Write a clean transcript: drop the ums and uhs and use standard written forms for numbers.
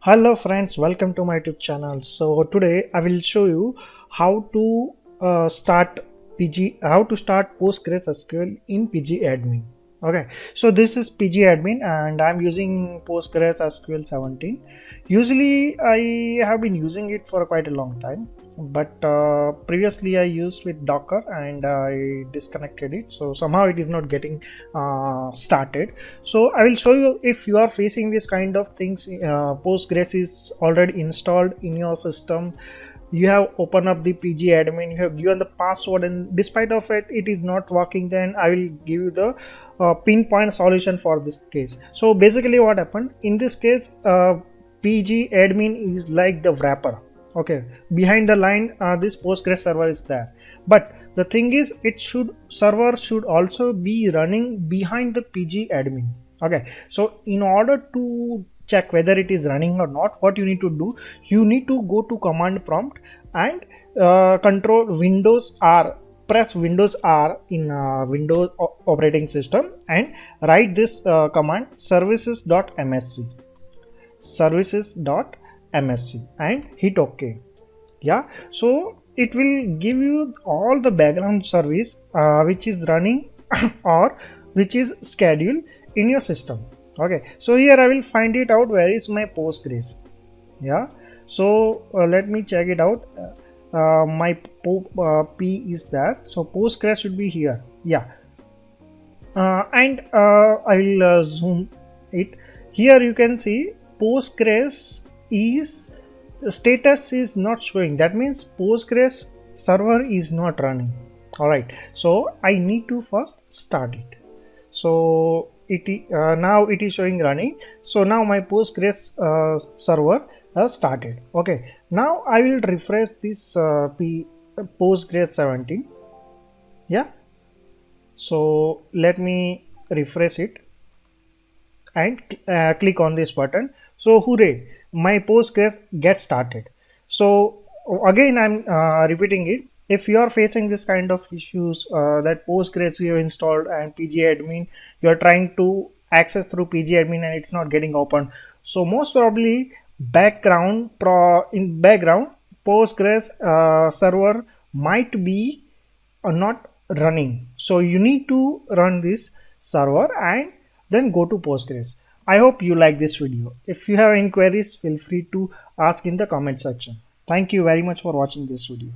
Hello friends, welcome to my YouTube channel. So today I will show you how to start PostgreSQL in pgAdmin. Okay, so this is pgAdmin and I'm using PostgreSQL 17. Usually I have been using it for quite a long time, but previously I used with Docker and I disconnected it, so somehow it is not getting started. So I will show you if you are facing this kind of things. Postgres is already installed in your system, you have opened up the pgAdmin, you have given the password, and despite of it is not working, then I will give you the pinpoint solution for this case. So basically what happened in this case, pgAdmin is like the wrapper. Okay, behind the line, this Postgres server is there, but the thing is server should also be running behind the pgAdmin. Okay, so in order to check whether it is running or not, what you need to do, you need to go to command prompt and control Windows R, press Windows R in Windows operating system and write this command services.msc and hit OK. Yeah, so it will give you all the background service which is running or which is scheduled in your system. Okay, so here I will find it out where is my Postgres. Yeah, so let me check it out. My P is there, so Postgres should be here. Yeah, and I will zoom it. Here you can see Postgres is the status is not showing. That means Postgres server is not running. All right, so I need to first start it. So now it is showing running. So now my Postgres server has started. Okay, now I will refresh this Postgres 17. Yeah, so let me refresh it and click on this button. So hooray, my Postgres get started. So again I'm repeating it. If you are facing this kind of issues, that Postgres you have installed and pgAdmin, you are trying to access through pgAdmin and it's not getting open, so most probably in background Postgres server might be not running. So you need to run this server and then go to Postgres. I hope you like this video. If you have any queries, feel free to ask in the comment section. Thank you very much for watching this video.